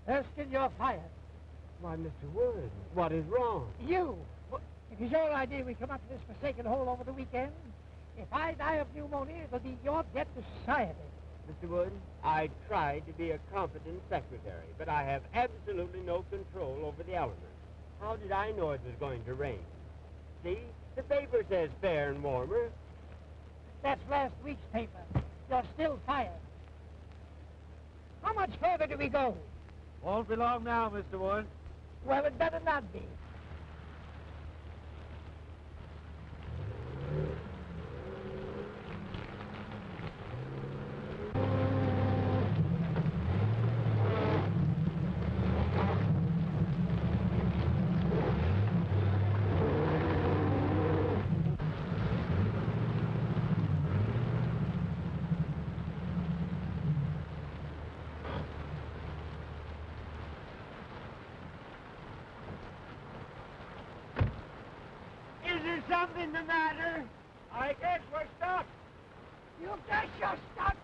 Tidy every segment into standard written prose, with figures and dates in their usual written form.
Erskine, you're fired. Why, Mr. Wood, what is wrong? You! It is your idea we come up to this forsaken hole over the weekend. If I die of pneumonia, it'll be your debt to society. Mr. Wood, I tried to be a competent secretary, but I have absolutely no control over the elements. How did I know it was going to rain? See, the paper says fair and warmer. That's last week's paper. You're still fired. How much further do we go? Won't be long now, Mr. Wood. Well, it better not be. Something the matter? I guess we're stuck. You guess you're stuck.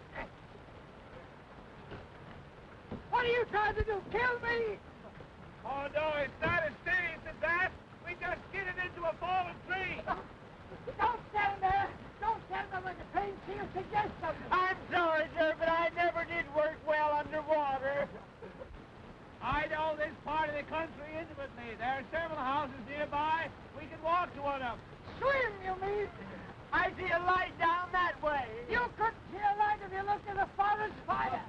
What are you trying to do? Kill me? Oh, no, it's not as serious as that. We just skidded into a fallen tree. Don't stand there. Don't stand there when the train seals suggest something. I'm sorry, sir, but I never did work well underwater. I know this part of the country intimately. There are several houses nearby. We can walk to one of them. Swim, you mean? I see a light down that way. You couldn't see a light if you looked at the forest fire.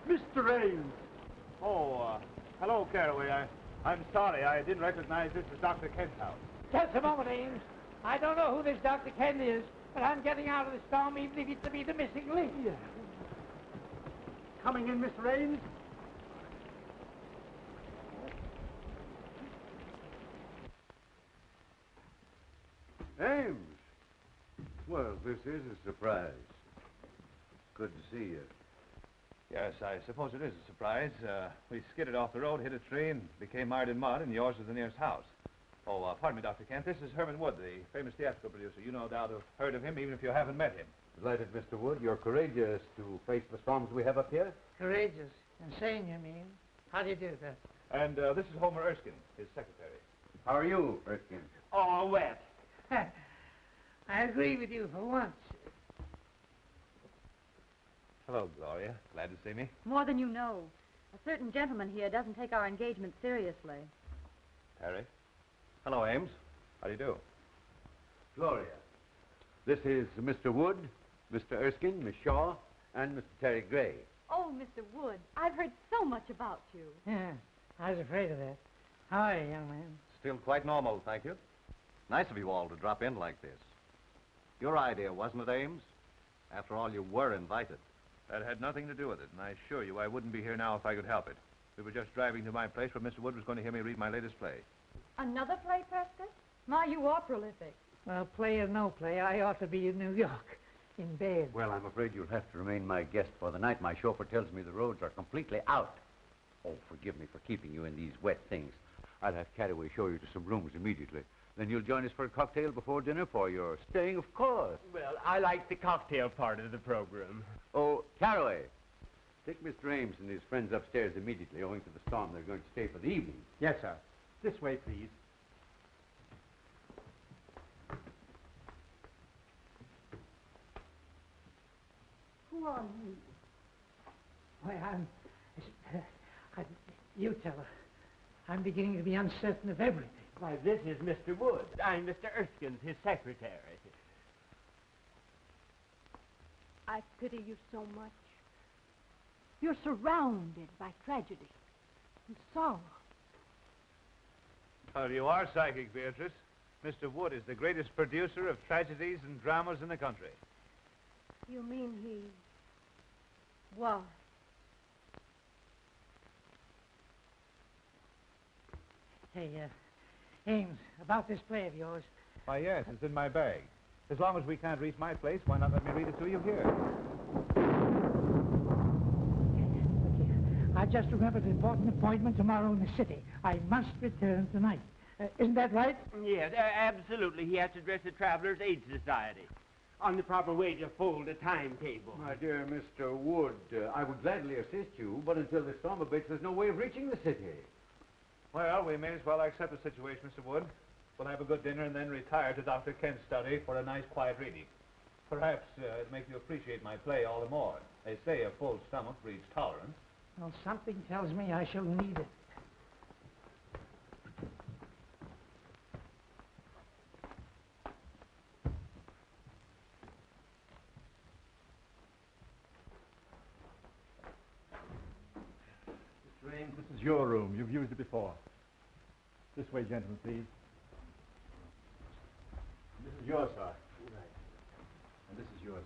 Mr. Ames! Oh, hello, Caraway. I'm sorry. I didn't recognize this as Dr. Kent's house. Just a moment, Ames. I don't know who this Dr. Kent is, but I'm getting out of the storm even if it's to be the missing link. Yeah. Coming in, Mr. Ames? Ames! Well, this is a surprise. Good to see you. Yes, I suppose it is a surprise. We skidded off the road, hit a tree, and became mired in mud, and yours was the nearest house. Oh, pardon me, Dr. Kent. This is Herman Wood, the famous theatrical producer. You no doubt have heard of him, even if you haven't met him. Delighted, Mr. Wood. You're courageous to face the storms we have up here. Courageous. Insane, you mean? How do you do that? And this is Homer Erskine, his secretary. How are you, Erskine? Oh, wet. I agree with you for once. Hello, Gloria. Glad to see me. More than you know. A certain gentleman here doesn't take our engagement seriously. Harry. Hello, Ames. How do you do? Gloria. This is Mr. Wood, Mr. Erskine, Miss Shaw, and Mr. Terry Gray. Oh, Mr. Wood, I've heard so much about you. Yeah, I was afraid of that. How are you, young man? Still quite normal, thank you. Nice of you all to drop in like this. Your idea, wasn't it, Ames? After all, you were invited. That had nothing to do with it, and I assure you I wouldn't be here now if I could help it. We were just driving to my place where Mr. Wood was going to hear me read my latest play. Another play, Prescott? My, you are prolific. Well, play or no play, I ought to be in New York, in bed. Well, I'm afraid you'll have to remain my guest for the night. My chauffeur tells me the roads are completely out. Oh, forgive me for keeping you in these wet things. I'll have Caraway show you to some rooms immediately. Then you'll join us for a cocktail before dinner for your staying, of course. Well, I like the cocktail part of the program. Oh, Caraway, take Mr. Ames and his friends upstairs immediately. Owing to the storm, they're going to stay for the evening. Yes, sir. This way, please. Who are you? Why, you tell her. I'm beginning to be uncertain of everything. Why, this is Mr. Wood. I'm Mr. Erskine, his secretary. I pity you so much. You're surrounded by tragedy and sorrow. Well, you are psychic, Beatrice. Mr. Wood is the greatest producer of tragedies and dramas in the country. You mean he was? Hey, Ames, about this play of yours. Why, yes, it's in my bag. As long as we can't reach my place, why not let me read it to you here? Look here. I just remembered an important appointment tomorrow in the city. I must return tonight. Isn't that right? Yes, absolutely. He has to address the Travelers' Aid Society on the proper way to fold a timetable. My dear Mr. Wood, I would gladly assist you, but until the storm abates, there's no way of reaching the city. Well, we may as well accept the situation, Mr. Wood. We'll have a good dinner and then retire to Dr. Kent's study for a nice quiet reading. Perhaps it'll make you appreciate my play all the more. They say a full stomach breeds tolerance. Well, something tells me I shall need it. Mr. Ames, this is your room. You've used it before. This way, gentlemen, please. This is yours, sir. Right. And this is yours.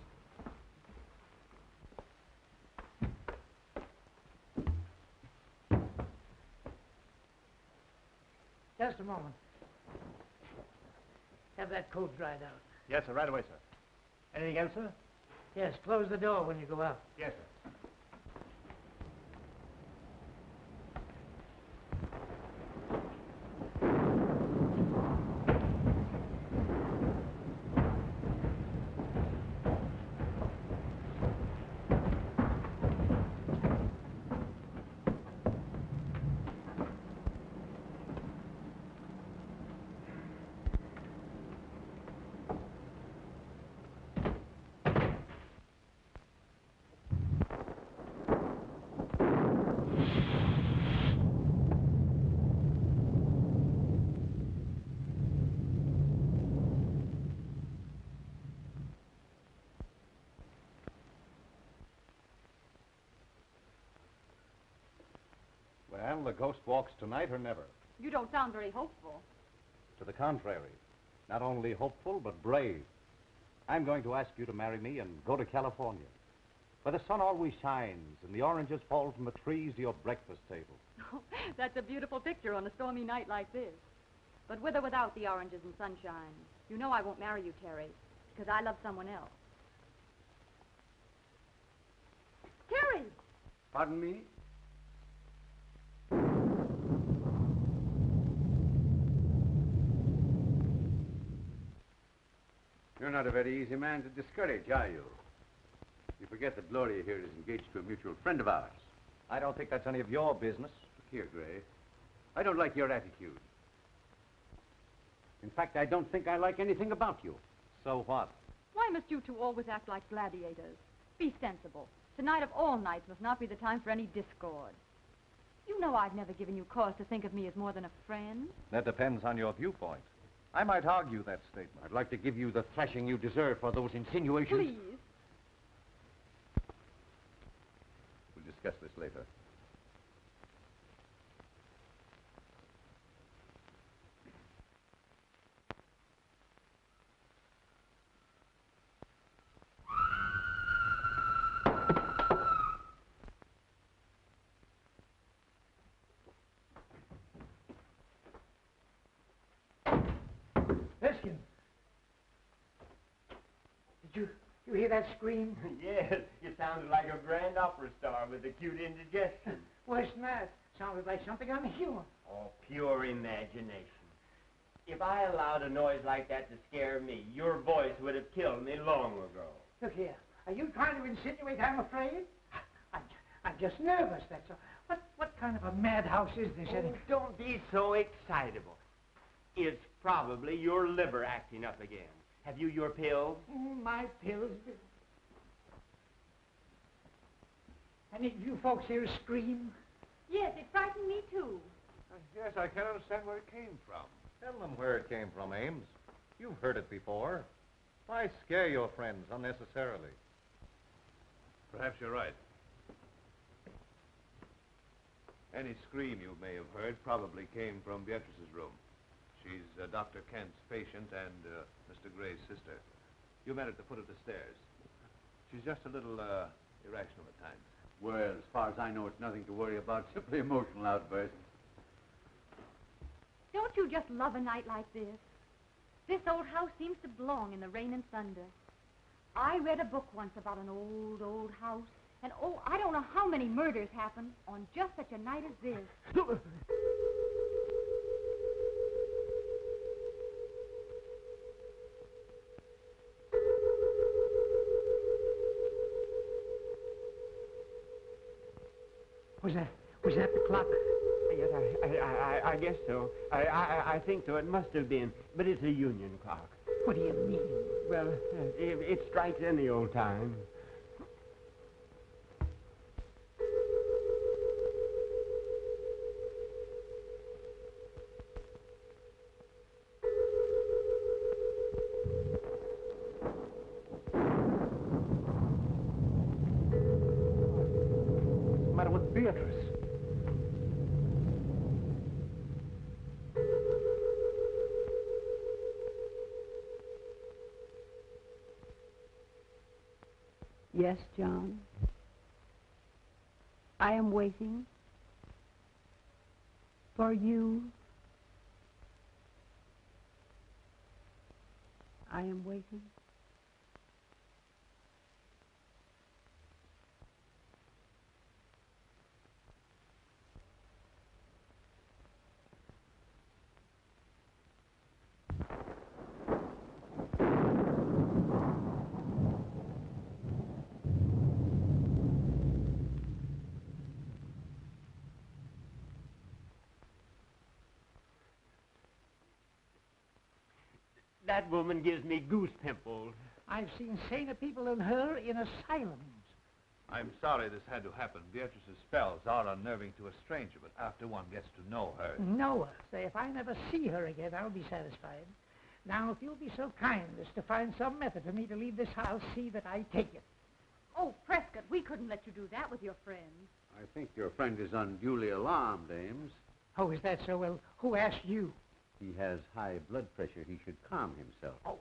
Just a moment. Have that coat dried out. Yes, sir. Right away, sir. Anything else, sir? Yes, close the door when you go out. Yes, sir. Well, the ghost walks tonight or never. You don't sound very hopeful. To the contrary. Not only hopeful, but brave. I'm going to ask you to marry me and go to California, where the sun always shines and the oranges fall from the trees to your breakfast table. That's a beautiful picture on a stormy night like this. But with or without the oranges and sunshine, you know I won't marry you, Terry, because I love someone else. Terry! Pardon me? You're not a very easy man to discourage, are you? You forget that Gloria here is engaged to a mutual friend of ours. I don't think that's any of your business. Look here, Gray. I don't like your attitude. In fact, I don't think I like anything about you. So what? Why must you two always act like gladiators? Be sensible. Tonight of all nights must not be the time for any discord. You know I've never given you cause to think of me as more than a friend. That depends on your viewpoint. I might argue that statement. I'd like to give you the thrashing you deserve for those insinuations. Please. We'll discuss this later. Erskine! Did you hear that scream? Yes, you sounded like a grand opera star with acute indigestion. Worse than that. Sounded like something unhuman. Oh, pure imagination. If I allowed a noise like that to scare me, your voice would have killed me long ago. Look here. Are you trying to insinuate I'm afraid? I'm just nervous, that's all. What kind of a madhouse is this, Oh, anyway? don't be so excitable. It's probably your liver acting up again. Have you your pills? My pills. Any of you folks here scream? Yes, it frightened me, too. Yes, I can't understand where it came from. Tell them where it came from, Ames. You've heard it before. Why scare your friends unnecessarily? Perhaps you're right. Any scream you may have heard probably came from Beatrice's room. She's Dr. Kent's patient and Mr. Gray's sister. You met at the foot of the stairs. She's just a little irrational at times. Well, as far as I know, it's nothing to worry about, simply emotional outbursts. Don't you just love a night like this? This old house seems to belong in the rain and thunder. I read a book once about an old, old house, and oh, I don't know how many murders happened on just such a night as this. Was that the clock? Yes, I guess so. I think so. It must have been. But it's a union clock. What do you mean? Well, it strikes any old time. What's the matter with Beatrice? Yes, John. I am waiting for you. I am waiting. That woman gives me goose pimples. I've seen saner people than her in asylums. I'm sorry this had to happen. Beatrice's spells are unnerving to a stranger, but after one gets to know her... Know her. Say, if I never see her again, I'll be satisfied. Now, if you'll be so kind as to find some method for me to leave this house, see that I take it. Oh, Prescott, we couldn't let you do that with your friends. I think your friend is unduly alarmed, Ames. Oh, is that so? Well, who asked you? He has high blood pressure. He should calm himself. Oh.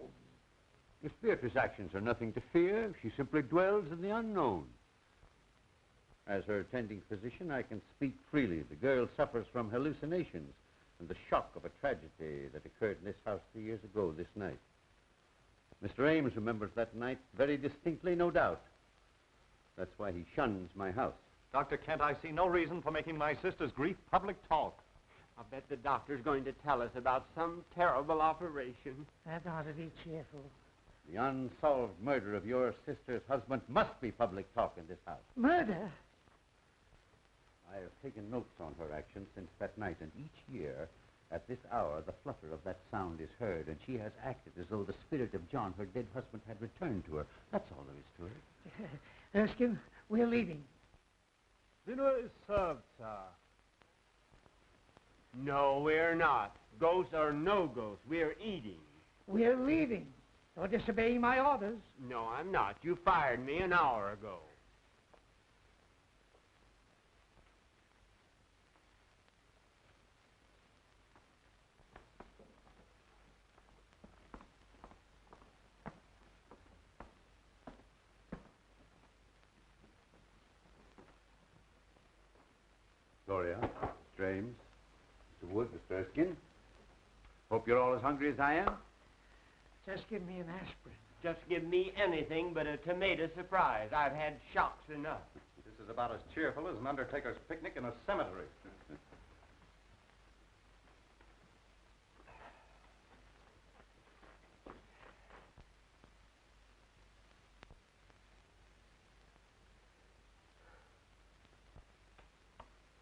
If Beatrice's actions are nothing to fear, she simply dwells in the unknown. As her attending physician, I can speak freely. The girl suffers from hallucinations and the shock of a tragedy that occurred in this house 3 years ago this night. Mr. Ames remembers that night very distinctly, no doubt. That's why he shuns my house. Dr. Kent, I see no reason for making my sister's grief public talk. I'll bet the doctor's going to tell us about some terrible operation. That ought to be cheerful. The unsolved murder of your sister's husband must be public talk in this house. Murder? I have taken notes on her actions since that night, and each year, at this hour, the flutter of that sound is heard, and she has acted as though the spirit of John, her dead husband, had returned to her. That's all there is to it. Erskine, we're leaving. Dinner is served, sir. No, we're not. Ghosts or no ghosts, we're eating. We're leaving. You're disobeying my orders. No, I'm not. You fired me an hour ago. Gloria, Mr. Ames, Mr. Wood, Mr. Erskine. Hope you're all as hungry as I am. Just give me an aspirin. Just give me anything but a tomato surprise. I've had shocks enough. This is about as cheerful as an undertaker's picnic in a cemetery.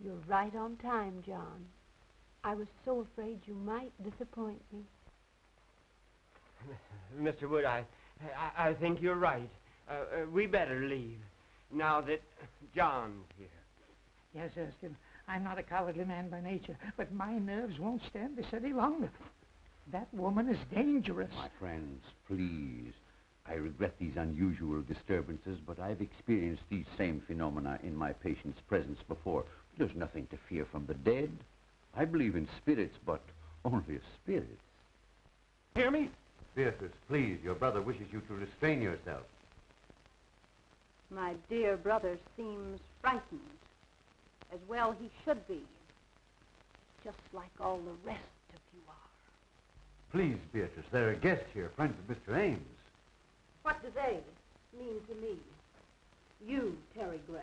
You're right on time, John. I was so afraid you might disappoint me. Mr. Wood, I think you're right. We better leave, now that John's here. Yes, Erskine, I'm not a cowardly man by nature, but my nerves won't stand this any longer. That woman is dangerous. My friends, please. I regret these unusual disturbances, but I've experienced these same phenomena in my patient's presence before. There's nothing to fear from the dead. I believe in spirits, but only spirits. Hear me? Beatrice, please, your brother wishes you to restrain yourself. My dear brother seems frightened. As well he should be. Just like all the rest of you are. Please, Beatrice, there are guests here, friends of Mr. Ames. What do they mean to me? You, Terry Gray.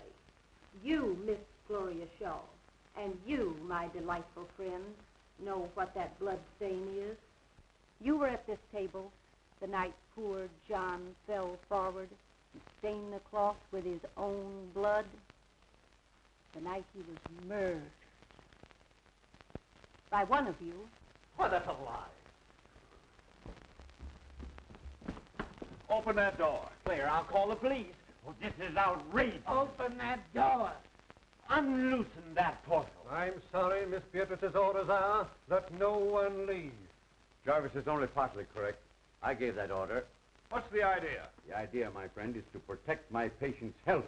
You, Miss Gloria Shaw. And you, my delightful friends, know what that blood stain is. You were at this table the night poor John fell forward and stained the cloth with his own blood. The night he was murdered. By one of you. Why, that's a lie. Open that door. Claire, I'll call the police. Oh, this is outrageous. Open that door. Unloosen that portal. I'm sorry, Miss Beatrice's orders are that no one leave. Jarvis is only partly correct. I gave that order. What's the idea? The idea, my friend, is to protect my patient's health.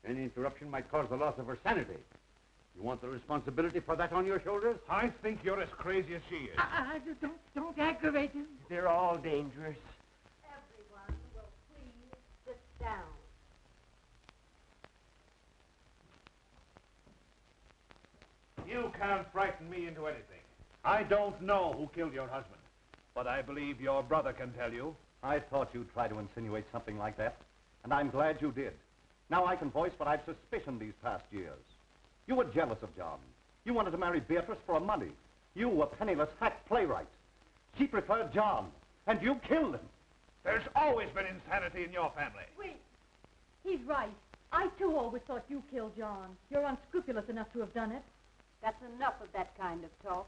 Any interruption might cause the loss of her sanity. You want the responsibility for that on your shoulders? I think you're as crazy as she is. Don't aggravate him. They're all dangerous. Everyone will please sit down. You can't frighten me into anything. I don't know who killed your husband, but I believe your brother can tell you. I thought you'd try to insinuate something like that, and I'm glad you did. Now I can voice what I've suspicioned these past years. You were jealous of John. You wanted to marry Beatrice for money. You, a penniless hack playwright. She preferred John, and you killed him. There's always been insanity in your family. Wait. He's right. I, too, always thought you killed John. You're unscrupulous enough to have done it. That's enough of that kind of talk.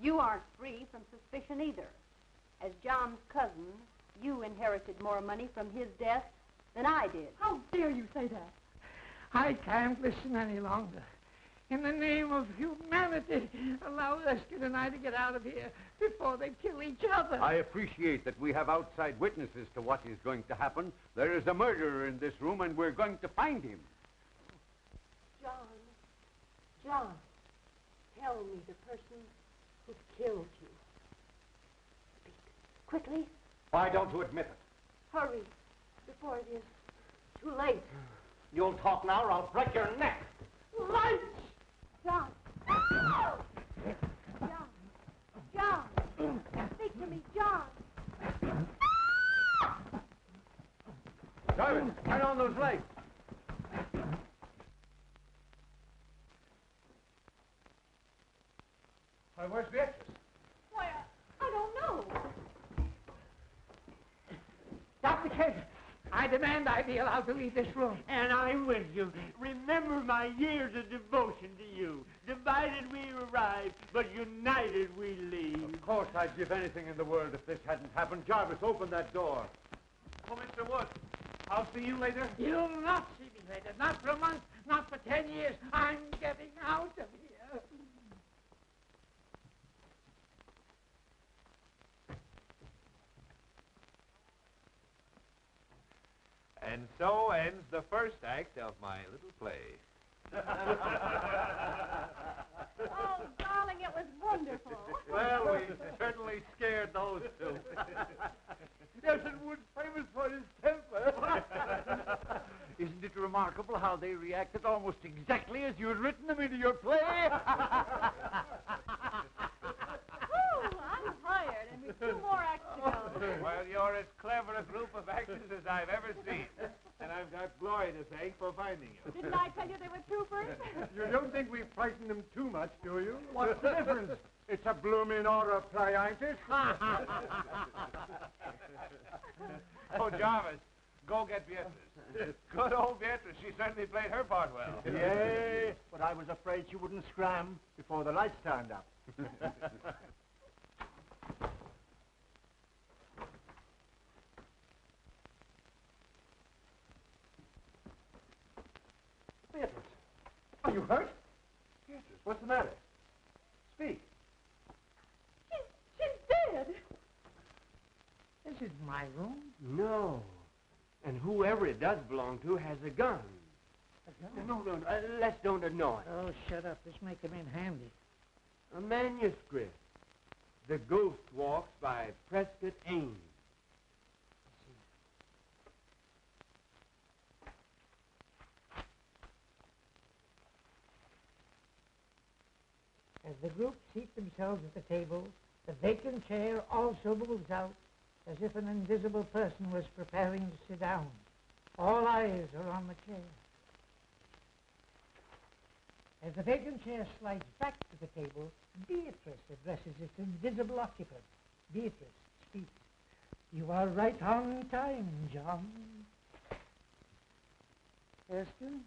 You aren't free from suspicion either. As John's cousin, you inherited more money from his death than I did. How dare you say that? I can't listen any longer. In the name of humanity, allow Erskine and I to get out of here before they kill each other. I appreciate that we have outside witnesses to what is going to happen. There is a murderer in this room, and we're going to find him. John, tell me the person who killed you. Speak quickly. Why don't you admit it? Hurry, before it is too late. You'll talk now or I'll break your neck. Lunch! John! John! Speak to me, John! Jarvis, turn on those lights. Why, where's Beatrice? Why, I don't know. Dr. Kent, I demand I be allowed to leave this room. And I'm with you. Remember my years of devotion to you. Divided we arrive, but united we leave. Of course I'd give anything in the world if this hadn't happened. Jarvis, open that door. Oh, Mr. Wood, I'll see you later. You'll not see me later. Not for a month, not for 10 years. I'm getting out of here. And so ends the first act of my little play. Oh, darling, it was wonderful. Well, we certainly scared those two. Nelson Wood's famous for his temper. Isn't it remarkable how they reacted almost exactly as you had written them into your play? Oh, I'm tired, and we've 2 more acts to go. Well, you're as clever a group of actors as I've ever seen. And I've got Gloria to thank for finding you. Didn't I tell you they were troopers? You don't think we frightened them too much, do you? What's the difference? It's a blooming order play, ain't it? Oh, Jarvis, go get Beatrice. Good old Beatrice. She certainly played her part well. Yay, but I was afraid she wouldn't scram before the lights turned up. Beatrice, are you hurt? Beatrice, what's the matter? Speak. She's dead. This isn't my room. No. And whoever it does belong to has a gun. A gun? No, let's don't annoy. Oh, shut up. This may come in handy. A manuscript. The Ghost Walks by Prescott Ames. As the group seat themselves at the table, the vacant chair also moves out, as if an invisible person was preparing to sit down. All eyes are on the chair. As the vacant chair slides back to the table, Beatrice addresses its invisible occupant. Beatrice speaks. You are right on time, John. Erskine,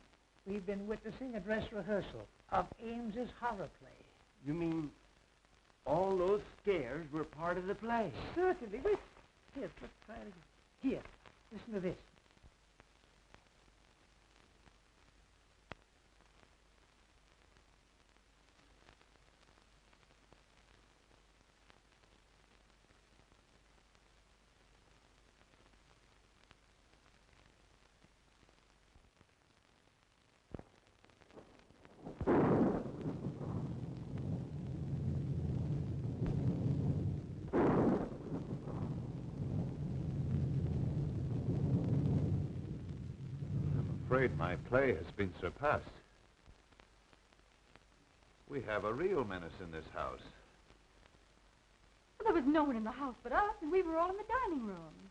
we've been witnessing a dress rehearsal of Ames's horror play. You mean all those scares were part of the play? Certainly. Wait. Here, let's try it again. Here, listen to this. I'm afraid my play has been surpassed. We have a real menace in this house. Well, there was no one in the house but us, and we were all in the dining room.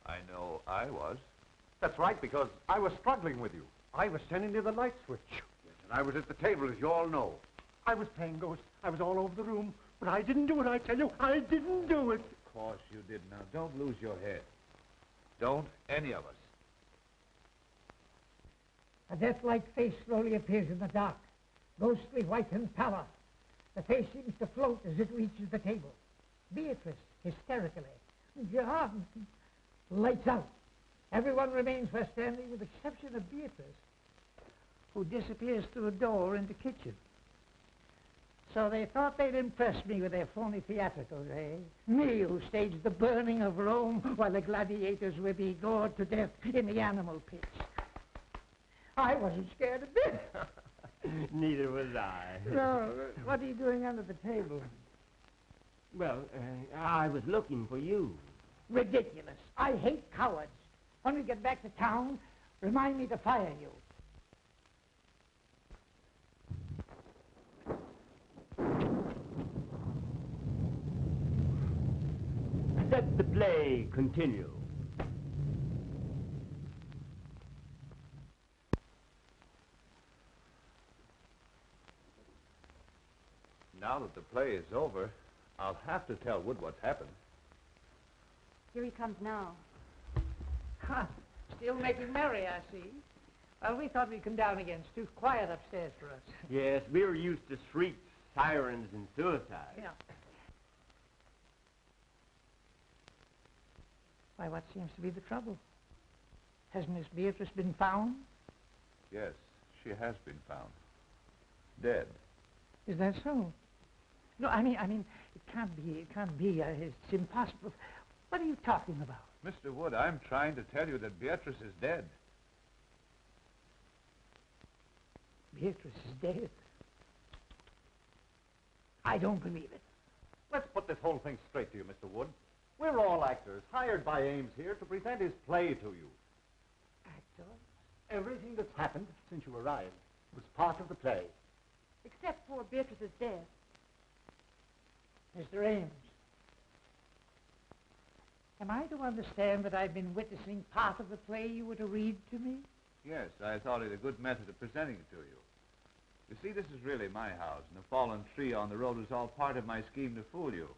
I know I was. That's right, because I was struggling with you. I was sending you the light switch. Yes, and I was at the table, as you all know. I was playing ghost. I was all over the room. But I didn't do it, I tell you. I didn't do it. Of course you did. Now, don't lose your head. Don't any of us. A death-like face slowly appears in the dark, ghostly white and pallor. The face seems to float as it reaches the table. Beatrice, hysterically. John! Lights out. Everyone remains where standing with the exception of Beatrice, who disappears through a door in the kitchen. So they thought they'd impress me with their phony theatricals, eh? Me, who staged the burning of Rome while the gladiators were being gored to death in the animal pits. I wasn't scared a bit. Neither was I. No, what are you doing under the table? Well, I was looking for you. Ridiculous. I hate cowards. When we get back to town, remind me to fire you. Let the play continue. Now that the play is over, I'll have to tell Wood what's happened. Here he comes now. Ha! Still making merry, I see. Well, we thought we'd come down again. It's too quiet upstairs for us. Yes, we were used to shrieks, sirens, and suicide. Yeah. Why, what seems to be the trouble? Has Miss Beatrice been found? Yes, she has been found. Dead. Is that so? No, I mean, it can't be. It's impossible. What are you talking about? Mr. Wood, I'm trying to tell you that Beatrice is dead. Beatrice is dead. I don't believe it. Let's put this whole thing straight to you, Mr. Wood. We're all actors, hired by Ames here to present his play to you. Actor? Everything that's happened since you arrived was part of the play. Except poor Beatrice's death. Mr. Ames. Am I to understand that I've been witnessing part of the play you were to read to me? Yes, I thought it a good method of presenting it to you. You see, this is really my house, and the fallen tree on the road was all part of my scheme to fool you.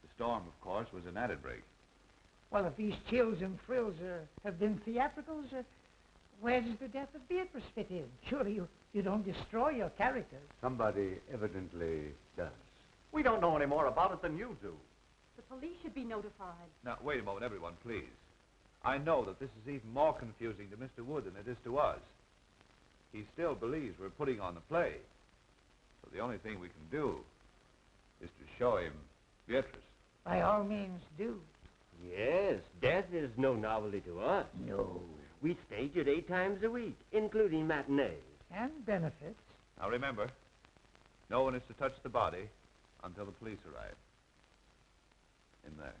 The storm, of course, was an added break. Well, if these chills and thrills have been theatricals, where does the death of Beatrice fit in? Surely you don't destroy your characters. Somebody evidently does. We don't know any more about it than you do. The police should be notified. Now, wait a moment, everyone, please. I know that this is even more confusing to Mr. Wood than it is to us. He still believes we're putting on the play. So the only thing we can do is to show him Beatrice. By all means, do. Yes, death is no novelty to us. No. We stage it 8 times a week, including matinees. And benefits. Now, remember, no one is to touch the body until the police arrive. In there.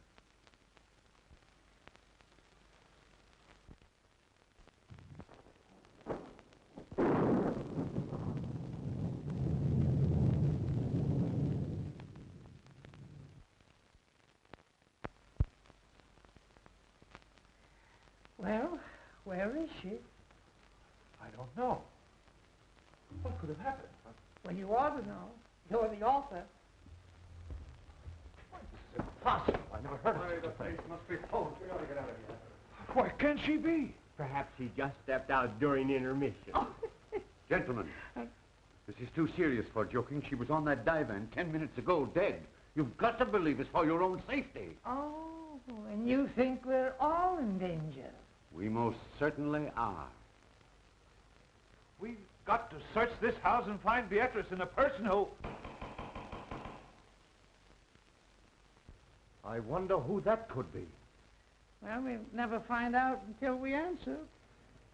Well, where is she? I don't know. What could have happened? Well, you ought to know. You're the author. Impossible. I never heard of Hurry, such the a thing. place must be closed. We ought to get out of here. Where can she be? Perhaps he just stepped out during intermission. Gentlemen, this is too serious for joking. She was on that divan 10 minutes ago, dead. You've got to believe it's for your own safety. Oh, and you think we're all in danger? We most certainly are. We've got to search this house and find Beatrice and a person who... I wonder who that could be. Well, we'll never find out until we answer.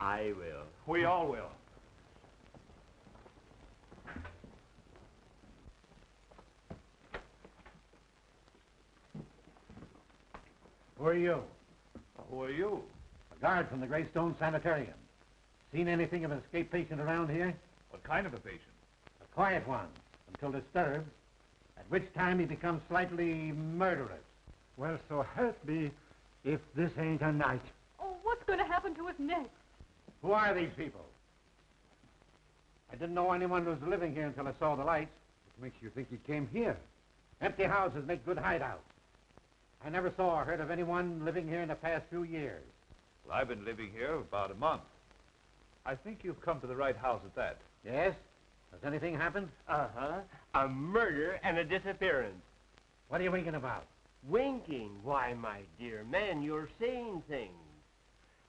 I will. We all will. Who are you? Who are you? A guard from the Greystone Sanitarium. Seen anything of an escaped patient around here? What kind of a patient? A quiet one, until disturbed, at which time he becomes slightly murderous. Well, so help me if this ain't a night. Oh, what's going to happen to us next? Who are these people? I didn't know anyone was living here until I saw the lights. What makes you think he came here? Empty houses make good hideouts. I never saw or heard of anyone living here in the past few years. Well, I've been living here about a month. I think you've come to the right house at that. Yes? Has anything happened? Uh-huh. A murder and a disappearance. What are you winking about? Winking? Why, my dear man, you're saying things.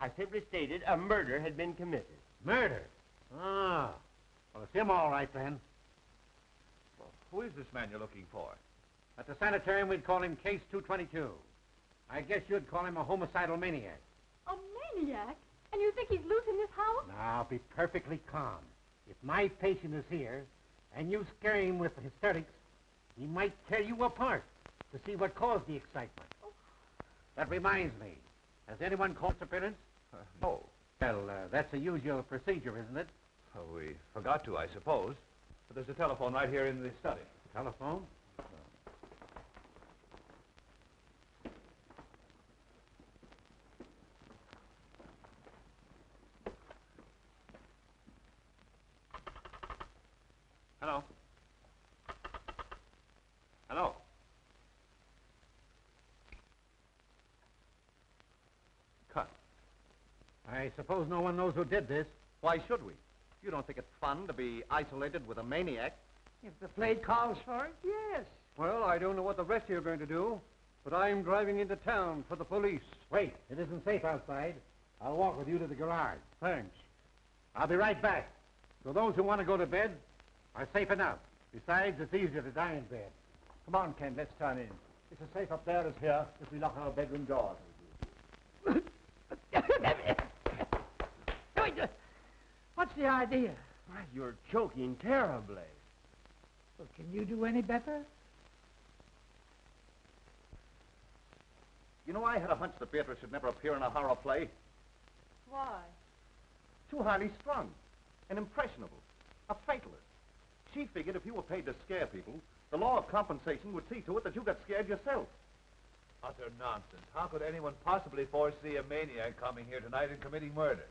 I simply stated a murder had been committed. Murder? Ah. Well, it's him all right, then. Well, who is this man you're looking for? At the sanitarium, we'd call him Case 222. I guess you'd call him a homicidal maniac. A maniac? And you think he's loose in this house? Now, be perfectly calm. If my patient is here, and you scare him with hysterics, he might tear you apart to see what caused the excitement. Oh. That reminds me. Has anyone called appearance? No. Well, that's the usual procedure, isn't it? Oh, we forgot to, I suppose. But there's a telephone right here in the study. Telephone? Hello? Hello? Cut. I suppose no one knows who did this. Why should we? You don't think it's fun to be isolated with a maniac? If the play calls for it, yes. Well, I don't know what the rest of you are going to do, but I'm driving into town for the police. Wait, it isn't safe outside. I'll walk with you to the garage. Thanks. I'll be right back. So those who want to go to bed are safe enough. Besides, it's easier to die in bed. Come on, Ken, let's turn in. It's as safe up there as here if we lock our bedroom doors. What's the idea? Why, you're choking terribly. Well, can you do any better? You know, I had a hunch that Beatrice should never appear in a horror play. Why? Too highly strung and impressionable. A fatalist. She figured if you were paid to scare people, the law of compensation would see to it that you got scared yourself. Utter nonsense. How could anyone possibly foresee a maniac coming here tonight and committing murder?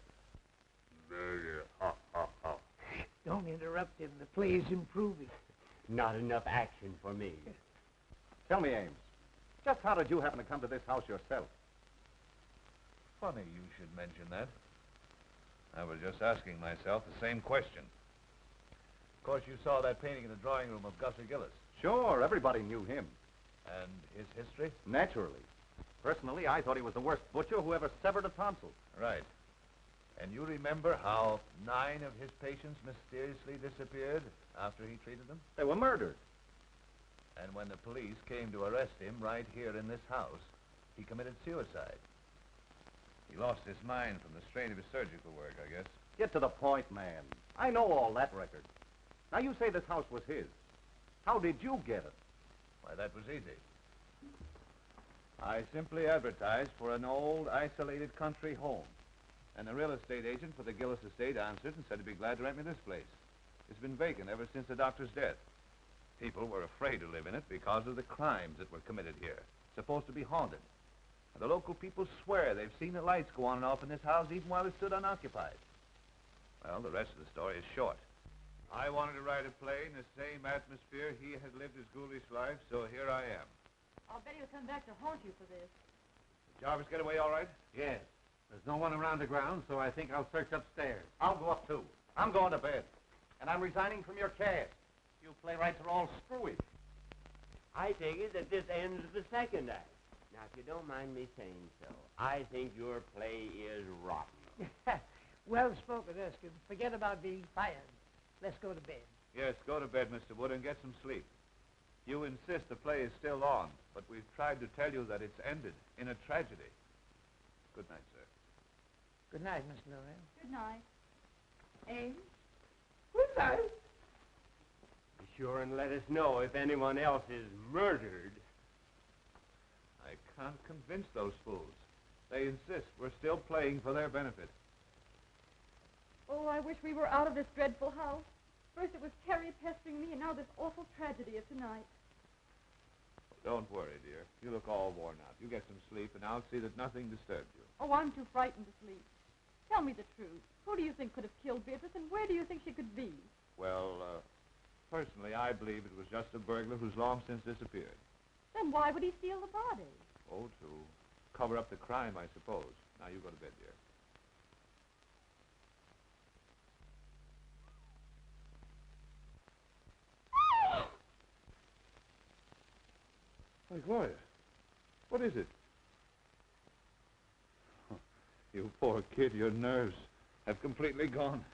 Don't interrupt him. The play's improving. Not enough action for me. Tell me, Ames, just how did you happen to come to this house yourself? Funny you should mention that. I was just asking myself the same question. Of course, you saw that painting in the drawing room of Gussie Gillis. Sure, everybody knew him. And his history? Naturally. Personally, I thought he was the worst butcher who ever severed a tonsil. Right. And you remember how 9 of his patients mysteriously disappeared after he treated them? They were murdered. And when the police came to arrest him right here in this house, he committed suicide. He lost his mind from the strain of his surgical work, I guess. Get to the point, man. I know all that record. Now, you say this house was his. How did you get it? Why, that was easy. I simply advertised for an old, isolated country home. And the real estate agent for the Gillis estate answered and said he'd be glad to rent me this place. It's been vacant ever since the doctor's death. People were afraid to live in it because of the crimes that were committed here. It's supposed to be haunted. And the local people swear they've seen the lights go on and off in this house even while it stood unoccupied. Well, the rest of the story is short. I wanted to write a play in the same atmosphere he had lived his ghoulish life, so here I am. I'll bet he'll come back to haunt you for this. Did Jarvis get away all right? Yes. There's no one around the ground, so I think I'll search upstairs. I'll go up, too. I'm going to bed. And I'm resigning from your cast. You playwrights are all screwy. I take it that this ends the second act. Now, if you don't mind me saying so, I think your play is rotten. Well spoken, Erskine. Forget about being fired. Let's go to bed. Yes, go to bed, Mr. Wood, and get some sleep. You insist the play is still on, but we've tried to tell you that it's ended in a tragedy. Good night, sir. Good night, Miss Gloria. Good night. Ames? Good night. Be sure and let us know if anyone else is murdered. I can't convince those fools. They insist we're still playing for their benefit. Oh, I wish we were out of this dreadful house. First it was Terry pestering me, and now this awful tragedy of tonight. Don't worry, dear. You look all worn out. You get some sleep, and I'll see that nothing disturbs you. Oh, I'm too frightened to sleep. Tell me the truth. Who do you think could have killed Beatrice, and where do you think she could be? Well, personally, I believe it was just a burglar who's long since disappeared. Then why would he steal the body? Oh, to cover up the crime, I suppose. Now, you go to bed, dear. Why, Gloria, what is it? Oh, you poor kid, your nerves have completely gone.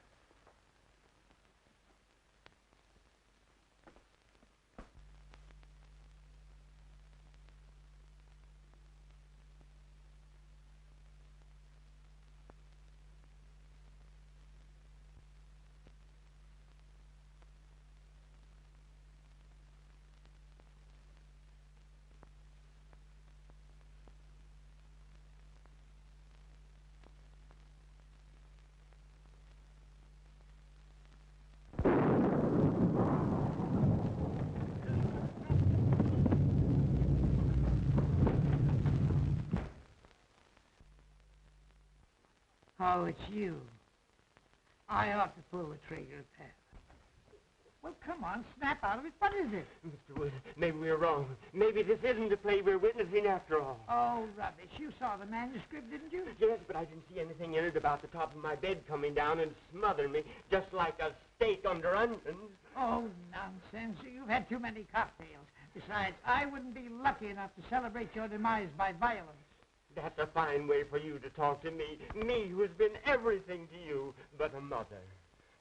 Oh, it's you. I ought to pull the trigger at that. Well, come on, snap out of it. What is it? Mr. Wood, maybe we're wrong. Maybe this isn't the play we're witnessing after all. Oh, rubbish. You saw the manuscript, didn't you? Yes, but I didn't see anything in it about the top of my bed coming down and smothering me, just like a steak under onions. Oh, nonsense. You've had too many cocktails. Besides, I wouldn't be lucky enough to celebrate your demise by violence. That's a fine way for you to talk to me. Me, who's been everything to you but a mother.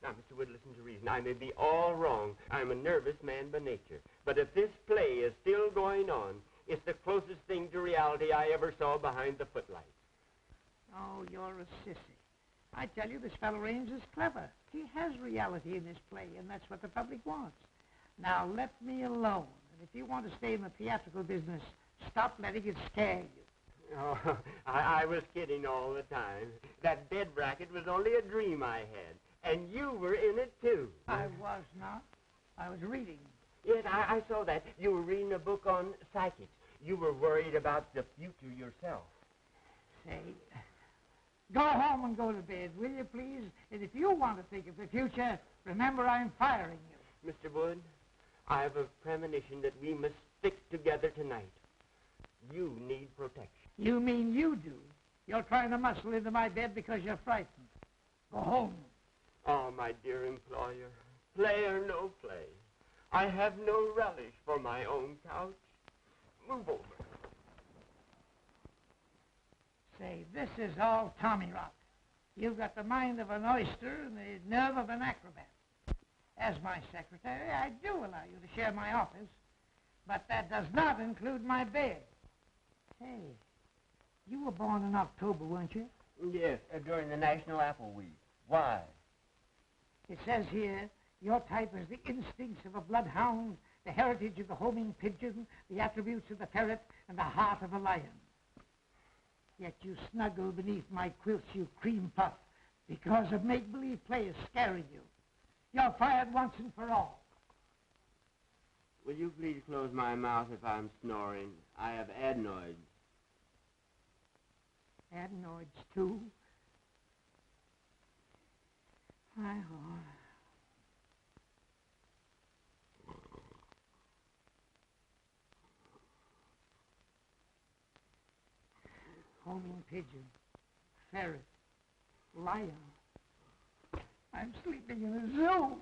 Now, Mr. Wood, listen to reason. I may be all wrong. I'm a nervous man by nature. But if this play is still going on, it's the closest thing to reality I ever saw behind the footlights. Oh, you're a sissy. I tell you, this fellow Ames is clever. He has reality in this play, and that's what the public wants. Now, let me alone. And if you want to stay in the theatrical business, stop letting it scare you. Oh, I was kidding all the time. That bed racket was only a dream I had. And you were in it, too. I was not. I was reading. Yes, I saw that. You were reading a book on psychics. You were worried about the future yourself. Say, go home and go to bed, will you, please? And if you want to think of the future, remember I'm firing you. Mr. Wood, I have a premonition that we must stick together tonight. You need protection. You mean you do? You're trying to muscle into my bed because you're frightened. Go home. Oh, my dear employer, play or no play, I have no relish for my own couch. Move over. Say, this is all Tommy rot. You've got the mind of an oyster and the nerve of an acrobat. As my secretary, I do allow you to share my office, but that does not include my bed. Say, you were born in October, weren't you? Yes, during the National Apple Week. Why? It says here, your type is the instincts of a bloodhound, the heritage of the homing pigeon, the attributes of the ferret, and the heart of a lion. Yet you snuggle beneath my quilts, you cream puff, because a make-believe play is scaring you. You're fired once and for all. Will you please close my mouth if I'm snoring? I have adenoids. Adenoids, too? My Lord. Homing pigeon, ferret, lion. I'm sleeping in a zoo.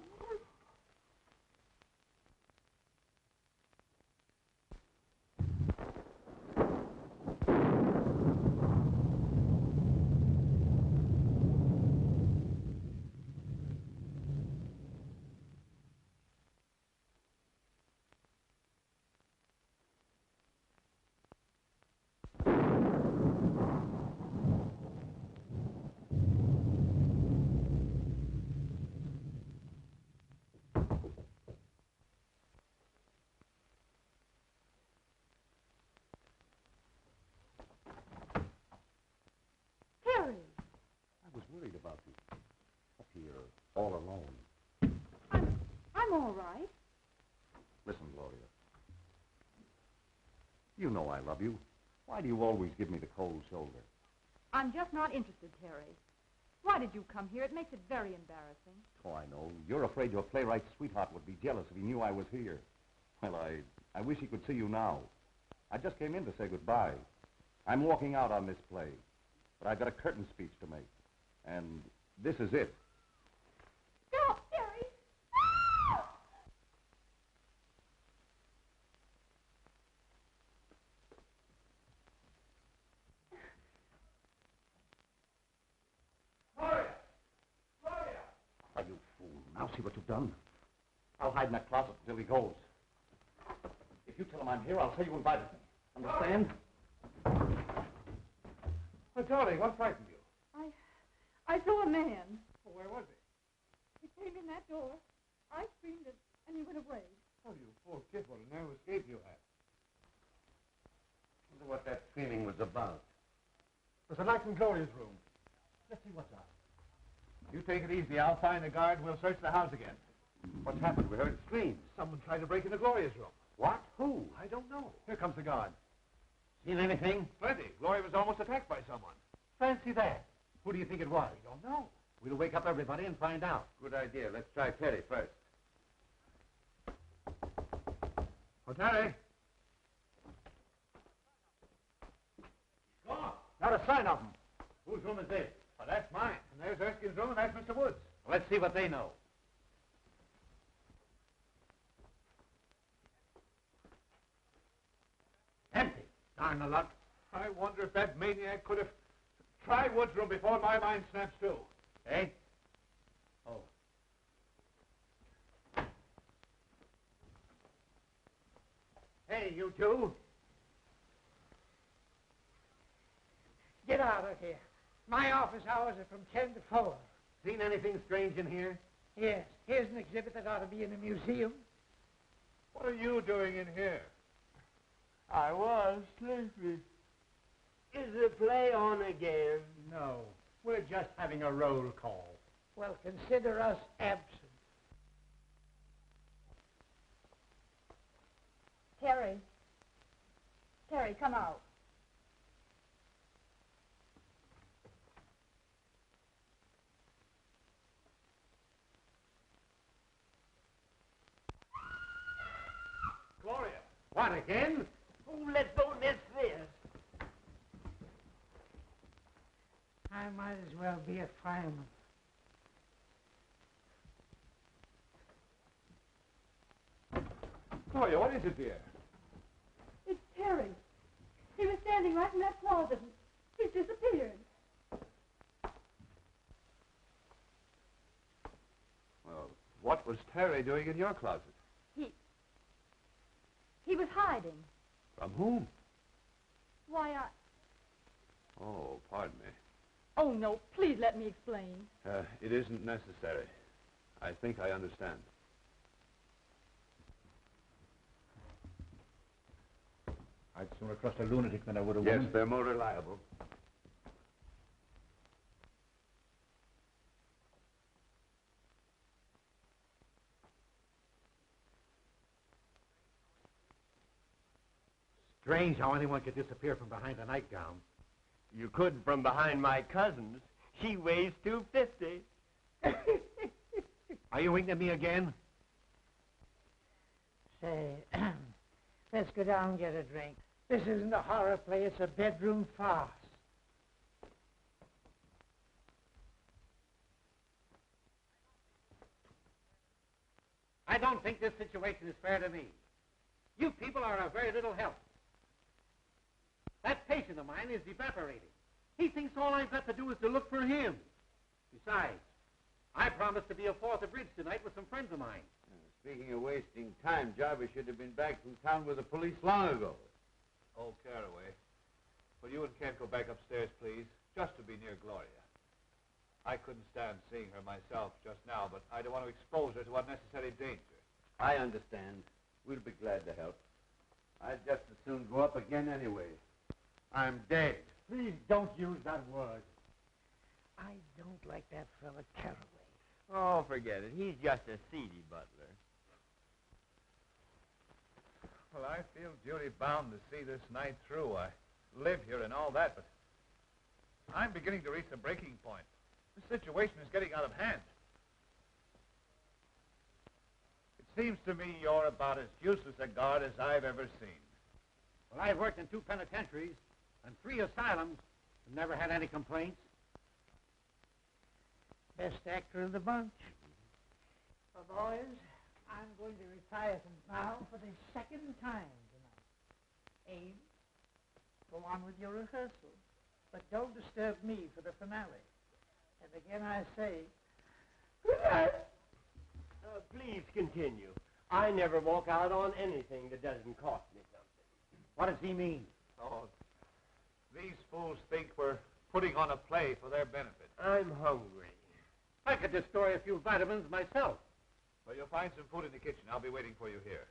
I was worried about you. Up here, all alone. I'm all right. Listen, Gloria. You know I love you. Why do you always give me the cold shoulder? I'm just not interested, Terry. Why did you come here? It makes it very embarrassing. Oh, I know. You're afraid your playwright sweetheart would be jealous if he knew I was here. Well, I wish he could see you now. I just came in to say goodbye. I'm walking out on this play, but I've got a curtain speech to make. And this is it. Stop, Terry! Gloria! Gloria! Oh, you fool. Now see what you've done. I'll hide in that closet until he goes. If you tell him I'm here, I'll tell you invited me. Understand? Oh, darling, what frightened you? I saw a man. Oh, where was he? He came in that door. I screamed and he went away. Oh, you poor kid, what a narrow escape you had. Wonder what that screaming was about. There's a light in Gloria's room. Let's see what's up. You take it easy. I'll find a guard and we'll search the house again. What's happened? We heard screams. Someone tried to break into Gloria's room. What? Who? I don't know. Here comes the guard. Seen anything? Plenty. Gloria was almost attacked by someone. Fancy that. Who do you think it was? I don't know. We'll wake up everybody and find out. Good idea. Let's try Terry first. Oh, Terry. Gone. Not a sign of him. Whose room is this? Oh, that's mine. And there's Erskine's room, and that's Mr. Wood's. Well, let's see what they know. Empty. Darn the luck. I wonder if that maniac could have tried Wood's room before my mind snaps to. Eh? Oh. Hey, you two. Get out of here. My office hours are from 10 to 4. Seen anything strange in here? Yes, here's an exhibit that ought to be in a museum. What are you doing in here? I was sleepy. Is the play on again? No. We're just having a roll call. Well, consider us absent. Terry, Terry, come out. Gloria! What, again? Oh, let's don't miss this. I might as well be a fireman. Gloria, what is it, dear? It's Terry. He was standing right in that closet. He's disappeared. Well, what was Terry doing in your closet? He was hiding. From whom? Why, Oh, pardon me. Oh, no, please let me explain. It isn't necessary. I think I understand. I'd sooner trust a lunatic than I would a Yes, woman. they're more reliable. Strange how anyone could disappear from behind a nightgown. You could from behind my cousin's. She weighs 250. Are you winking at me again? Say, let's go down and get a drink. This isn't a horror play, it's a bedroom farce. I don't think this situation is fair to me. You people are of very little help. That patient of mine is evaporating. He thinks all I've got to do is to look for him. Besides, I promised to be a fourth of bridge tonight with some friends of mine. Speaking of wasting time, Jarvis should have been back from town with the police long ago. Oh, Caraway. Will you and Kent go back upstairs, please? Just to be near Gloria. I couldn't stand seeing her myself just now, but I don't want to expose her to unnecessary danger. I understand. We'll be glad to help. I'd just as soon go up again anyway. I'm dead. Please don't use that word. I don't like that fella Caraway. Oh, forget it. He's just a seedy butler. Well, I feel duty-bound to see this night through. I live here and all that, but I'm beginning to reach a breaking point. The situation is getting out of hand. It seems to me you're about as useless a guard as I've ever seen. Well, I've worked in 2 penitentiaries and 3 asylums and never had any complaints. Best actor of the bunch. Well, boys, I'm going to retire from now for the second time tonight. Abe, go on with your rehearsal, but don't disturb me for the finale. And again I say, good night. Please continue. I never walk out on anything that doesn't cost me something. What does he mean? Oh, these fools think we're putting on a play for their benefit. I'm hungry. I could destroy a few vitamins myself. Well, you'll find some food in the kitchen. I'll be waiting for you here.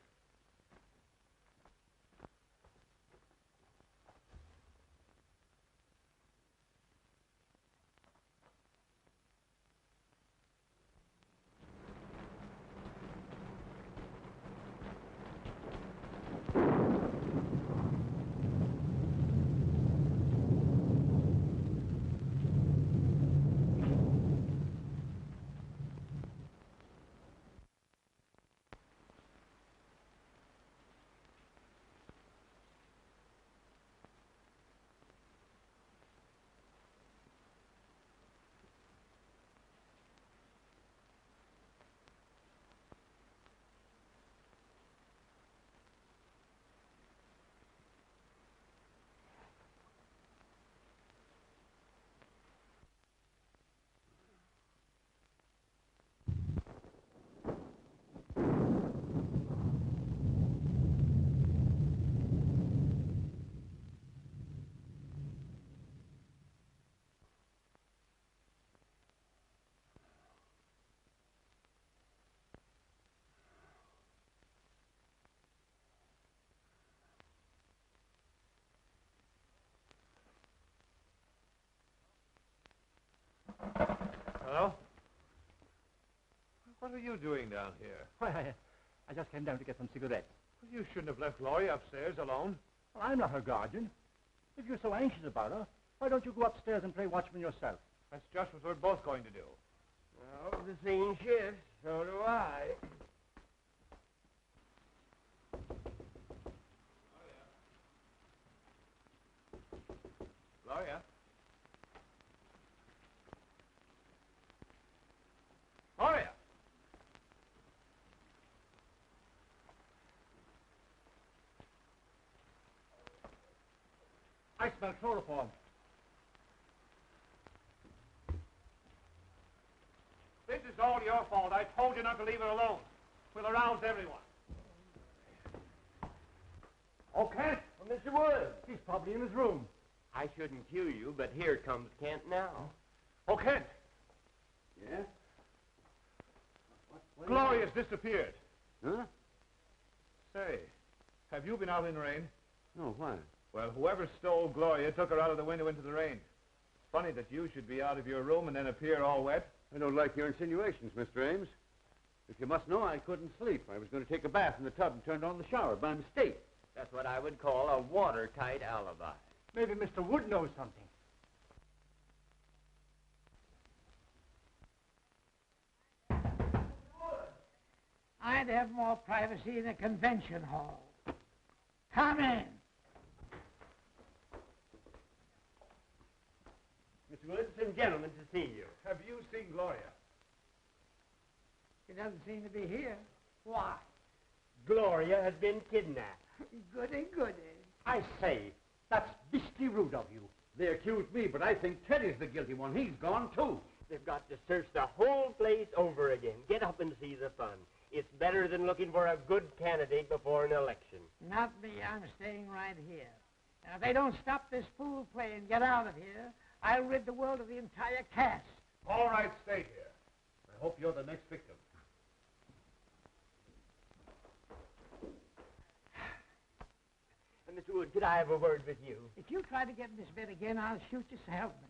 Hello? What are you doing down here? Why, I just came down to get some cigarettes. Well, you shouldn't have left Gloria upstairs alone. Well, I'm not her guardian. If you're so anxious about her, why don't you go upstairs and play watchman yourself? That's just what we're both going to do. Well, the scene shifts. So do I. Gloria? Gloria! I smell chloroform. This is all your fault. I told you not to leave her alone. We'll arouse everyone. Okay. Well, Mr. Wood. He's probably in his room. I shouldn't cue you, but here comes Kent now. Oh, Kent. Yeah? Gloria's disappeared. Huh? Say, have you been out in the rain? No, why? Well, whoever stole Gloria took her out of the window into the rain. Funny that you should be out of your room and then appear all wet. I don't like your insinuations, Mr. Ames. If you must know, I couldn't sleep. I was going to take a bath in the tub and turned on the shower by mistake. That's what I would call a watertight alibi. Maybe Mr. Wood knows something. I'd have more privacy in a convention hall. Come in. Mr. Wood, some gentlemen to see you. Have you seen Gloria? She doesn't seem to be here. Why? Gloria has been kidnapped. Goody, goody. I say, that's beastly rude of you. They accuse me, but I think Teddy's the guilty one. He's gone, too. They've got to search the whole place over again. Get up and see the fun. It's better than looking for a good candidate before an election. Not me. I'm staying right here. Now, if they don't stop this fool play and get out of here, I'll rid the world of the entire cast. All right, stay here. I hope you're the next victim. Mr. Wood, could I have a word with you? If you try to get in this bed again, I'll shoot you, so help me.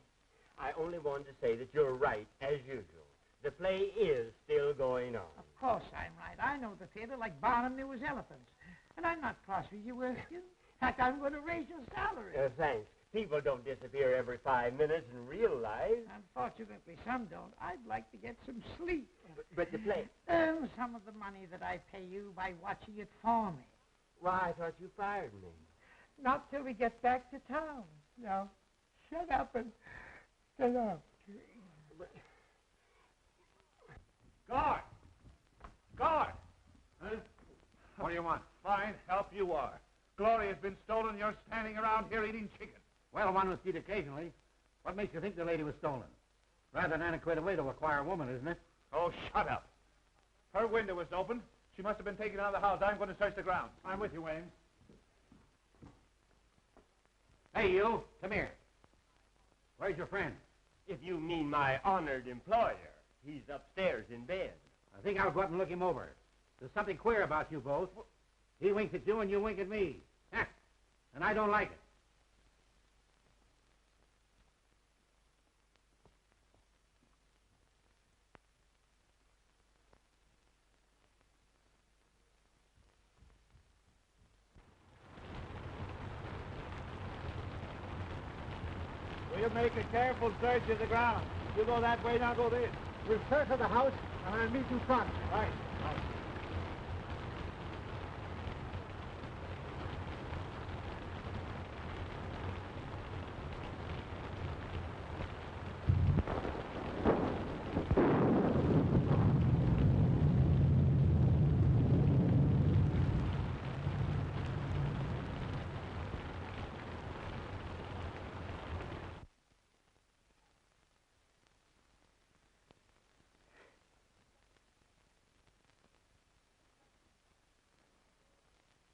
I only wanted to say that you're right, as usual. The play is still going on. Of course I'm right. I know the theater like Barnum knew his elephants. And I'm not cross with you, Wilkins. In fact, I'm going to raise your salary. Thanks. People don't disappear every 5 minutes in real life. Unfortunately, some don't. I'd like to get some sleep. But the play... Earn some of the money that I pay you by watching it for me. Why, I thought you fired me. Not till we get back to town. Now, shut up and get up. Guard! Guard! Huh? What do you want? Fine, help you are. Gloria's been stolen. You're standing around here eating chicken. Well, one was eat occasionally. What makes you think the lady was stolen? Rather an antiquated way to acquire a woman, isn't it? Oh, shut up. Her window was open. She must have been taken out of the house. I'm going to search the grounds. I'm with you, Ames. Hey, you, come here. Where's your friend? If you mean my honored employer, he's upstairs in bed. I think I'll go up and look him over. There's something queer about you both. He winks at you and you wink at me. And I don't like it. We'll make a careful search of the ground. You go that way, now go this. We'll search the house, and I'll meet you front. Right.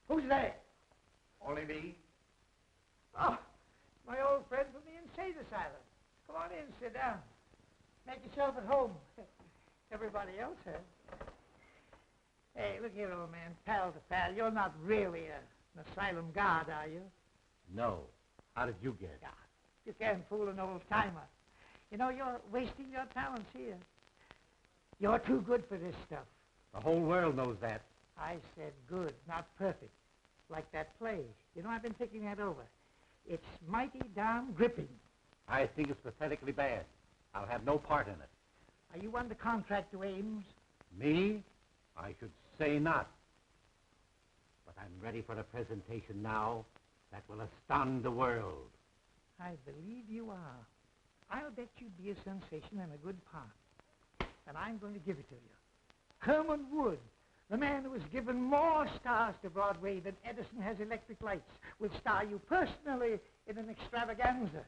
Who's there? Only me. Oh, my old friend from the insane asylum. Come on in, sit down. Make yourself at home. Everybody else has. Hey, look here, old man, pal to pal. You're not really an asylum guard, are you? No. How did you get? Yeah, you can't fool an old-timer. You know, you're wasting your talents here. You're too good for this stuff. The whole world knows that. I said good, not perfect. Like that play. You know, I've been thinking that over. It's mighty darn gripping. I think it's pathetically bad. I'll have no part in it. Are you under contract to Ames? Me? I should say not. But I'm ready for a presentation now that will astound the world. I believe you are. I'll bet you'd be a sensation and a good part. And I'm going to give it to you. Herman Wood, the man who has given more stars to Broadway than Edison has electric lights, will star you personally in an extravaganza.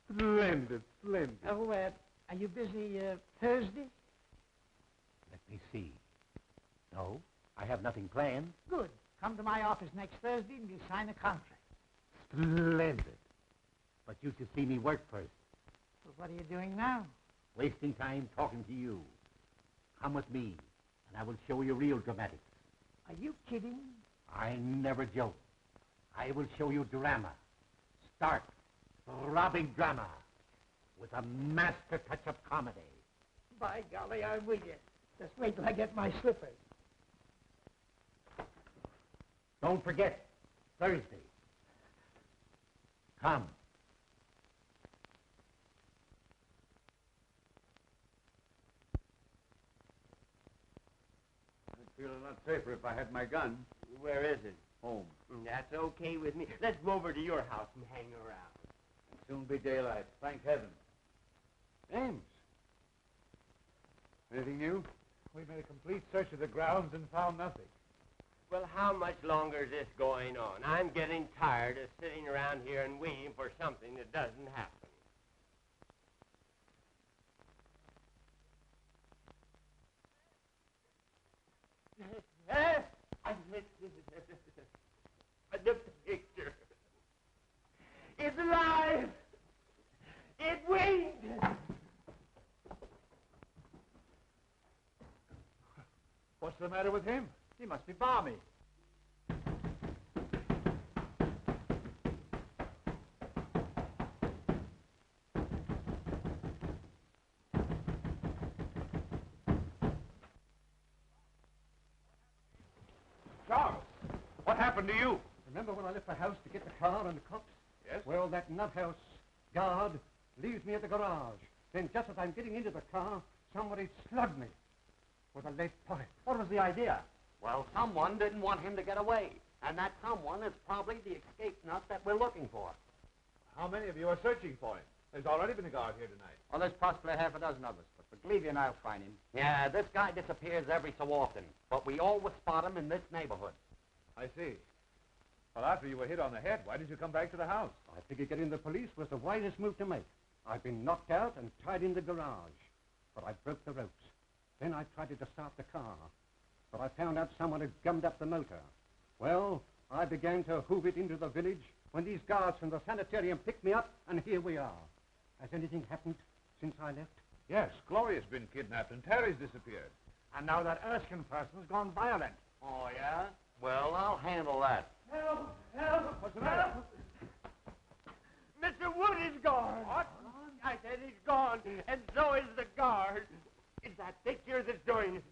Splendid, splendid. Oh, are you busy Thursday? Let me see. No, I have nothing planned. Good. Come to my office next Thursday and we'll sign a contract. Splendid. But you should see me work first. Well, what are you doing now? Wasting time talking to you. Come with me, and I will show you real dramatics. Are you kidding? I never joke. I will show you drama. Stark, throbbing drama, with a master touch of comedy. By golly, I'm with you. Just wait till I get my slippers. Don't forget, Thursday. Come. I'd feel a lot safer if I had my gun. Where is it? Home. That's okay with me. Let's go over to your house and hang around. It'll soon be daylight. Thank heaven. Ames. Anything new? We made a complete search of the grounds and found nothing. Well, how much longer is this going on? I'm getting tired of sitting around here and waiting for something that doesn't happen. The picture. It's alive. It winked. What's the matter with him? He must be balmy. Charles, what happened to you? Remember when I left the house to get the car and the cops? Yes? Well, that nuthouse guard leaves me at the garage. Then just as I'm getting into the car, somebody slugged me with a lead pipe. What was the idea? Well, someone didn't want him to get away. And that someone is probably the escape nut that we're looking for. How many of you are searching for him? There's already been a guard here tonight. Well, there's possibly half a dozen of us, but believe you and I'll find him. Yeah, this guy disappears every so often, but we always spot him in this neighborhood. I see. Well, after you were hit on the head, why did you come back to the house? I figured getting the police was the wisest move to make. I've been knocked out and tied in the garage, but I broke the ropes. Then I tried to start the car, but I found out someone had gummed up the motor. Well, I began to hoof it into the village when these guards from the sanitarium picked me up, and here we are. Has anything happened since I left? Yes, Gloria's been kidnapped and Terry's disappeared. And now that Erskine person's gone violent. Oh, yeah? Well, I'll handle that. Help! Help! What's the matter? Mr. Wood is gone. What? I said he's gone, and so is the guard. It's that picture that's doing it.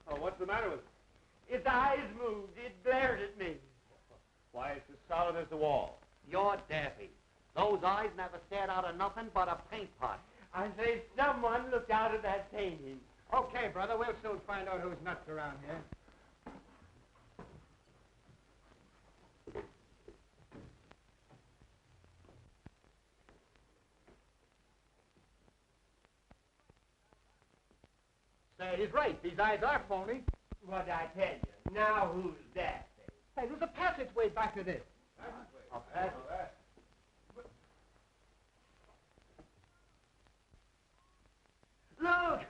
Oh, what's the matter with it? Its eyes moved. It glared at me. Why, it's as solid as the wall. You're daffy. Those eyes never stared out of nothing but a paint pot. I say someone looked out of that painting. Okay, brother, we'll soon find out who's nuts around here. Say, he's right. These eyes are phony. What'd I tell you? Now who's that? Hey, there's a passageway back to this. A passage? Look!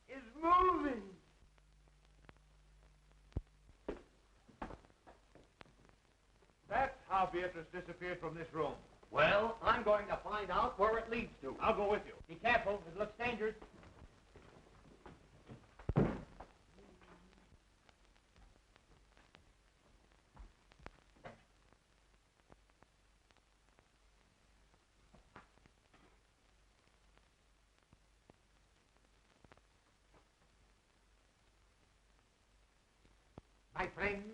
It's moving! That's how Beatrice disappeared from this room. Well, I'm going to find out where it leads to. I'll go with you. Be careful. It looks dangerous. My friends,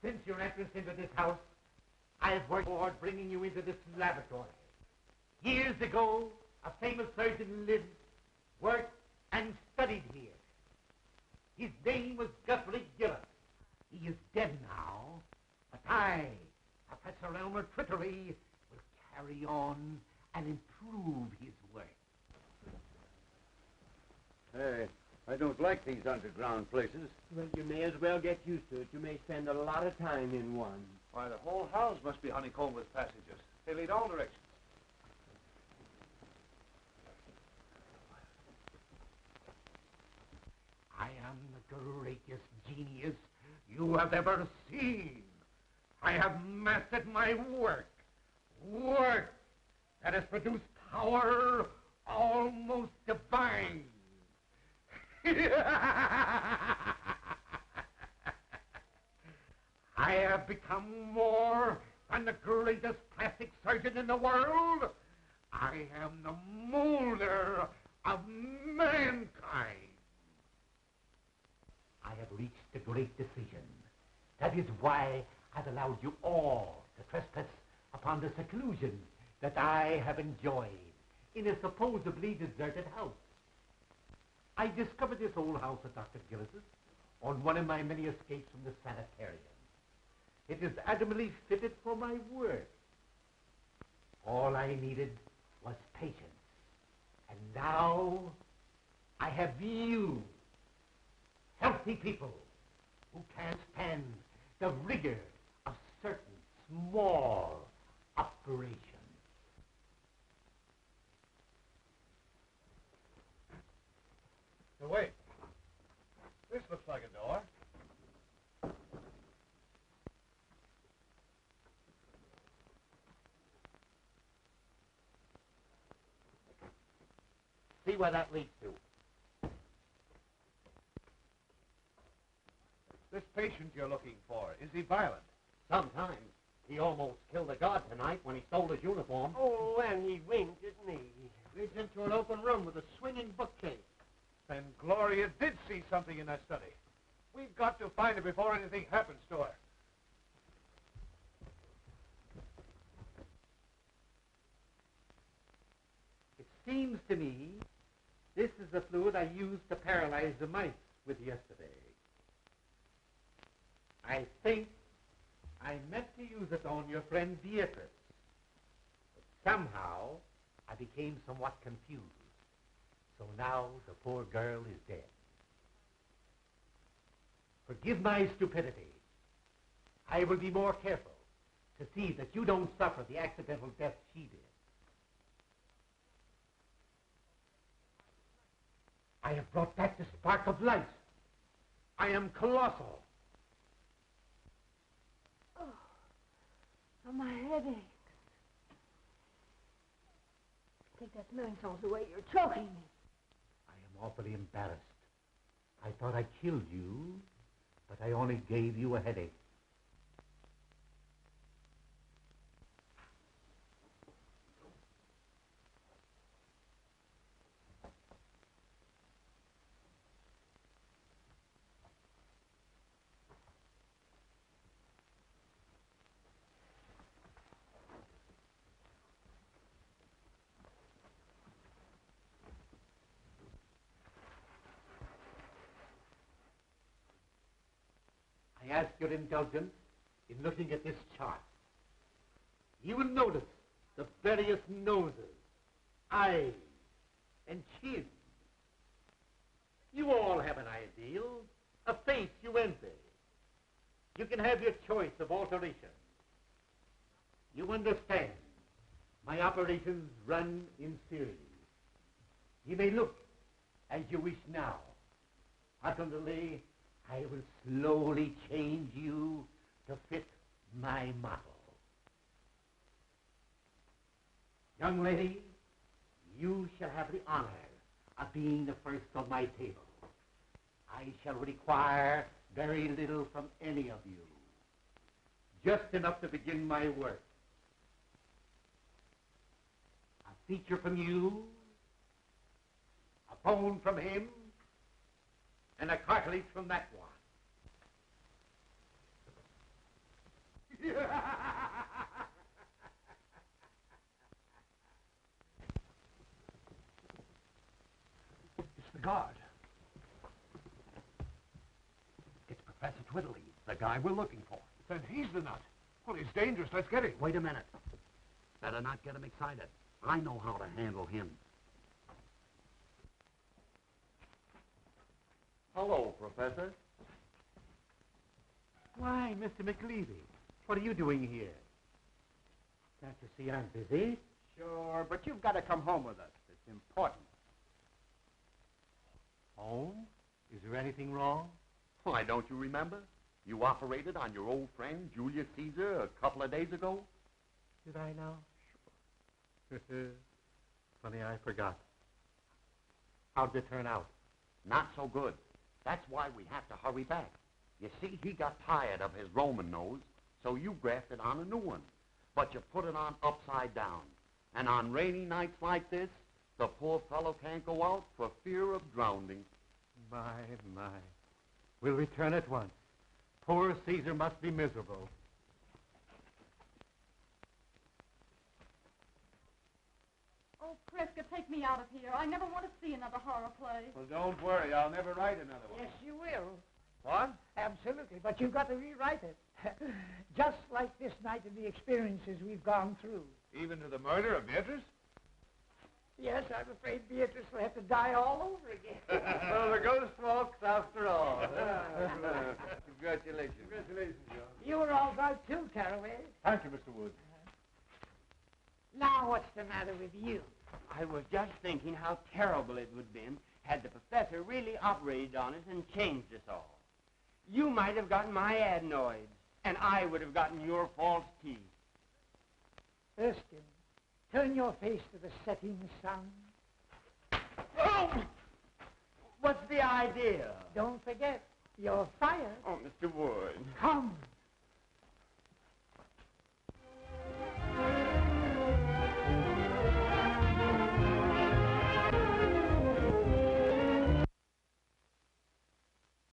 since your entrance into this house, I have worked toward bringing you into this laboratory. Years ago, a famous surgeon lived, worked, and studied here. His name was Guthrie Gillis. He is dead now, but I, Professor Elmer Trittery, will carry on and improve his work. Hey, I don't like these underground places. Well, you may as well get used to it. You may spend a lot of time in one. Why, the whole house must be honeycombed with passages. They lead all directions. I am the greatest genius you have ever seen. I have mastered my work. Work that has produced power almost divine. I have become more than the greatest plastic surgeon in the world. I am the molder of mankind. I have reached a great decision. That is why I've allowed you all to trespass upon the seclusion that I have enjoyed in a supposedly deserted house. I discovered this old house at Dr. Gillis's on one of my many escapes from the sanitarium. It is admirably fitted for my work. All I needed was patience. And now I have you, healthy people, who can't stand the rigor of certain small operations. Now, wait. This looks like a door. See where that leads to. This patient you're looking for, is he violent? Sometimes. He almost killed a guard tonight when he stole his uniform. Oh, and he winked at me. Leads into an open room with a swinging bookcase. Then Gloria did see something in that study. We've got to find her before anything happens to her. It seems to me this is the fluid I used to paralyze the mice with yesterday. I think I meant to use it on your friend Beatrice. But somehow I became somewhat confused. So now the poor girl is dead. Forgive my stupidity. I will be more careful to see that you don't suffer the accidental death she did. I have brought back the spark of light. I am colossal. Oh, my head aches. Take that smelling salts away. You're choking me. I am awfully embarrassed. I thought I killed you, but I only gave you a headache. I ask your indulgence in looking at this chart. You will notice the various noses, eyes, and chins. You all have an ideal, a face you envy. You can have your choice of alteration. You understand, my operations run in series. You may look as you wish now. Ultimately, I will slowly change you to fit my model. Young lady, you shall have the honor of being the first on my table. I shall require very little from any of you. Just enough to begin my work. A feature from you, a bone from him, and a cartilage from that one. It's the guard. It's Professor Twiddly, the guy we're looking for. Then he's the nut. Well, he's dangerous. Let's get him. Wait a minute. Better not get him excited. I know how to handle him. Hello, Professor. Why, Mr. McLeavy, what are you doing here? Can't you see I'm busy? Sure, but you've got to come home with us. It's important. Home? Is there anything wrong? Why, don't you remember? You operated on your old friend, Julius Caesar, a couple of days ago? Did I now? Sure. Funny, I forgot. How'd it turn out? Not so good. That's why we have to hurry back. You see, he got tired of his Roman nose, so you grafted on a new one. But you put it on upside down. And on rainy nights like this, the poor fellow can't go out for fear of drowning. My. We'll return at once. Poor Caesar must be miserable. Oh, Prescott, take me out of here. I never want to see another horror play. Well, don't worry. I'll never write another one. Yes, you will. What? Absolutely, but you've got to rewrite it. Just like this night and the experiences we've gone through. Even to the murder of Beatrice? Yes, I'm afraid Beatrice will have to die all over again. Well, the ghost walks after all. Congratulations. Congratulations, John. You were all right too, Caraway. Thank you, Mr. Wood. Now what's the matter with you? I was just thinking how terrible it would have been had the professor really operated on us and changed us all. You might have gotten my adenoids, and I would have gotten your false teeth. Erskine, turn your face to the setting sun. Oh! What's the idea? Don't forget, you're fired. Oh, Mr. Wood. Come,